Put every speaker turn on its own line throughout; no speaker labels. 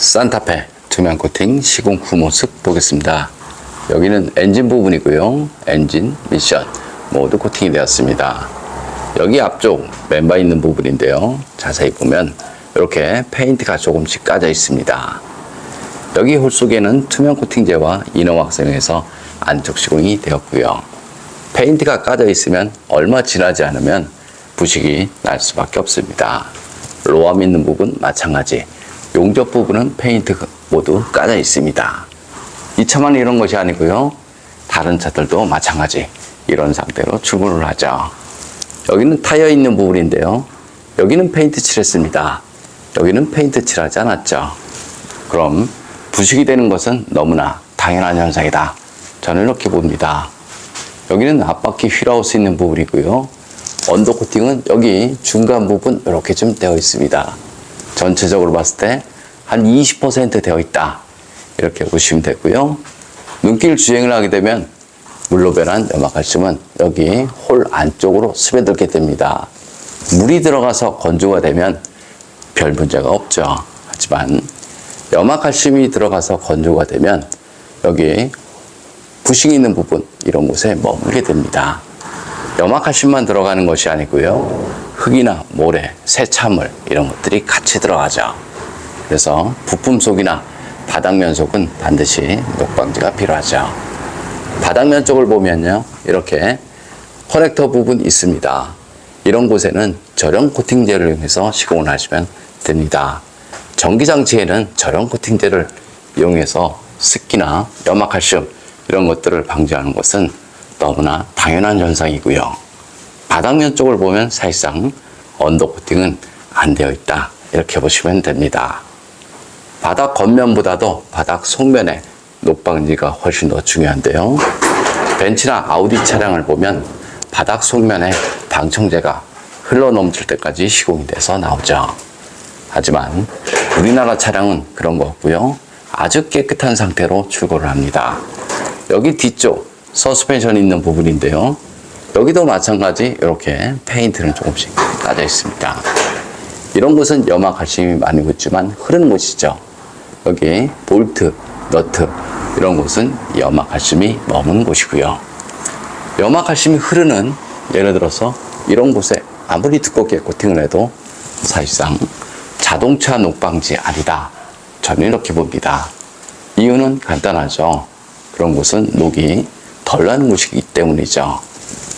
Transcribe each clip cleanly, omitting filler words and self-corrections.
산타페 투명 코팅 시공 후 모습 보겠습니다. 여기는 엔진 부분이고요. 엔진, 미션 모두 코팅이 되었습니다. 여기 앞쪽 멤버 있는 부분인데요. 자세히 보면 이렇게 페인트가 조금씩 까져 있습니다. 여기 홀 속에는 투명 코팅제와 이너 왁싱에서 안쪽 시공이 되었고요. 페인트가 까져 있으면 얼마 지나지 않으면 부식이 날 수밖에 없습니다. 로암 있는 부분 마찬가지. 용접 부분은 페인트 모두 까져 있습니다. 이 차만 이런 것이 아니고요. 다른 차들도 마찬가지 이런 상태로 출고를 하죠. 여기는 타이어 있는 부분인데요. 여기는 페인트 칠했습니다. 여기는 페인트 칠하지 않았죠. 그럼 부식이 되는 것은 너무나 당연한 현상이다. 저는 이렇게 봅니다. 여기는 앞바퀴 휠하우스 있는 부분이고요. 언더 코팅은 여기 중간 부분 이렇게 좀 되어 있습니다. 전체적으로 봤을 때 한 20% 되어 있다. 이렇게 보시면 되고요. 눈길 주행을 하게 되면 물로 변한 염화칼슘은 여기 홀 안쪽으로 스며들게 됩니다. 물이 들어가서 건조가 되면 별 문제가 없죠. 하지만 염화칼슘이 들어가서 건조가 되면 여기 부식이 있는 부분 이런 곳에 머물게 됩니다. 염화칼슘만 들어가는 것이 아니고요. 흙이나 모래, 세차물 이런 것들이 같이 들어가죠. 그래서 부품 속이나 바닥면 속은 반드시 녹방지가 필요하죠. 바닥면 쪽을 보면요. 이렇게 커넥터 부분 있습니다. 이런 곳에는 저렴 코팅제를 이용해서 시공을 하시면 됩니다. 전기장치에는 저렴 코팅제를 이용해서 습기나 염화칼슘 이런 것들을 방지하는 것은 너무나 당연한 현상이고요. 바닥면 쪽을 보면 사실상 언더 코팅은 안 되어 있다. 이렇게 보시면 됩니다. 바닥 겉면보다도 바닥 속면에 녹방지가 훨씬 더 중요한데요. 벤츠나 아우디 차량을 보면 바닥 속면에 방청제가 흘러넘칠 때까지 시공이 돼서 나오죠. 하지만 우리나라 차량은 그런 거 없고요. 아주 깨끗한 상태로 출고를 합니다. 여기 뒤쪽 서스펜션 있는 부분인데요. 여기도 마찬가지 이렇게 페인트는 조금씩 까져 있습니다. 이런 곳은 염화칼슘이 많이 묻지만 흐르는 곳이죠. 여기 볼트, 너트 이런 곳은 염화칼슘이 머무는 곳이고요. 염화칼슘이 흐르는 예를 들어서 이런 곳에 아무리 두껍게 코팅을 해도 사실상 자동차 녹방지 아니다. 저는 이렇게 봅니다. 이유는 간단하죠. 그런 곳은 녹이 덜 나는 곳이기 때문이죠.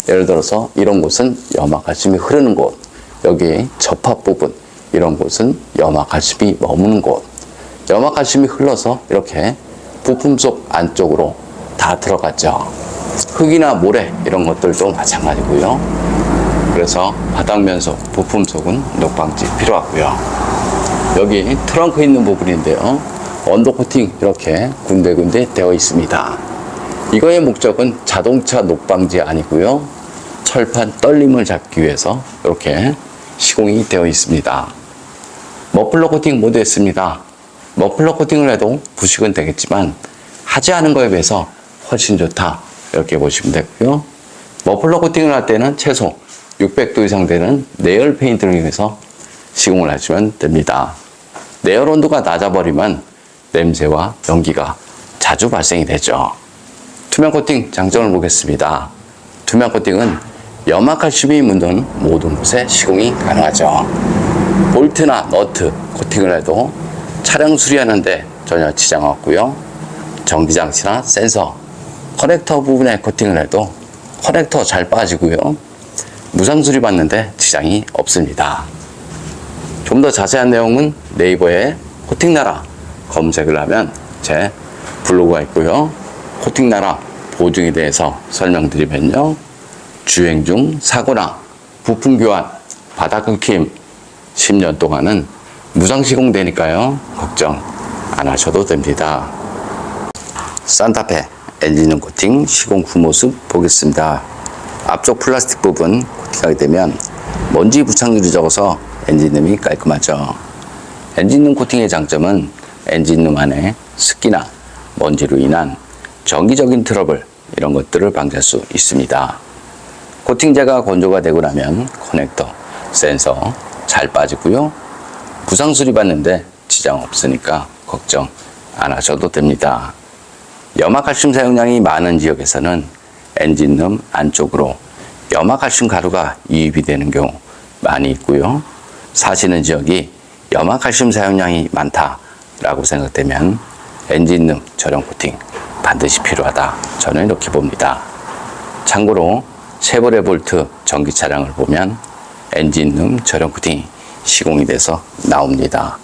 예를 들어서 이런 곳은 염화칼슘이 흐르는 곳, 여기 접합 부분 이런 곳은 염화칼슘이 머무는 곳, 염화칼슘이 흘러서 이렇게 부품 속 안쪽으로 다 들어갔죠. 흙이나 모래 이런 것들도 마찬가지고요. 그래서 바닥면 속, 부품 속은 녹방지 필요하고요. 여기 트렁크 있는 부분인데요. 언더 코팅 이렇게 군데군데 되어 있습니다. 이거의 목적은 자동차 녹방지 아니고요. 철판 떨림을 잡기 위해서 이렇게 시공이 되어 있습니다. 머플러 코팅 모두 했습니다. 머플러 코팅을 해도 부식은 되겠지만 하지 않은 거에 비해서 훨씬 좋다. 이렇게 보시면 되고요. 머플러 코팅을 할 때는 최소 600도 이상 되는 내열 페인트를 이용해서 시공을 하시면 됩니다. 내열 온도가 낮아버리면 냄새와 연기가 자주 발생이 되죠. 투명 코팅 장점을 보겠습니다. 투명 코팅은 염화칼슘이 묻는 모든 곳에 시공이 가능하죠. 볼트나 너트 코팅을 해도 차량 수리하는데 전혀 지장 없고요. 전기장치나 센서, 커넥터 부분에 코팅을 해도 커넥터 잘 빠지고요. 무상 수리 받는데 지장이 없습니다. 좀 더 자세한 내용은 네이버에 코팅나라 검색을 하면 제 블로그가 있고요. 코팅나라 보증에 대해서 설명드리면요. 주행 중 사고나 부품 교환, 바닥 긁힘 10년 동안은 무상 시공되니까요. 걱정 안 하셔도 됩니다. 산타페 엔진룸 코팅 시공 후 모습 보겠습니다. 앞쪽 플라스틱 부분 코팅하게 되면 먼지 부착률이 적어서 엔진룸이 깔끔하죠. 엔진룸 코팅의 장점은 엔진룸 안에 습기나 먼지로 인한 정기적인 트러블 이런 것들을 방지할 수 있습니다. 코팅제가 건조가 되고 나면 커넥터, 센서 잘 빠지고요. 부상 수리 받는데 지장 없으니까 걱정 안 하셔도 됩니다. 염화칼슘 사용량이 많은 지역에서는 엔진룸 안쪽으로 염화칼슘 가루가 유입이 되는 경우 많이 있고요. 사시는 지역이 염화칼슘 사용량이 많다라고 생각되면 엔진룸 저렴 코팅 반드시 필요하다. 저는 이렇게 봅니다. 참고로 쉐보레 볼트 전기 차량을 보면 엔진룸 저렴 코팅이 시공이 돼서 나옵니다.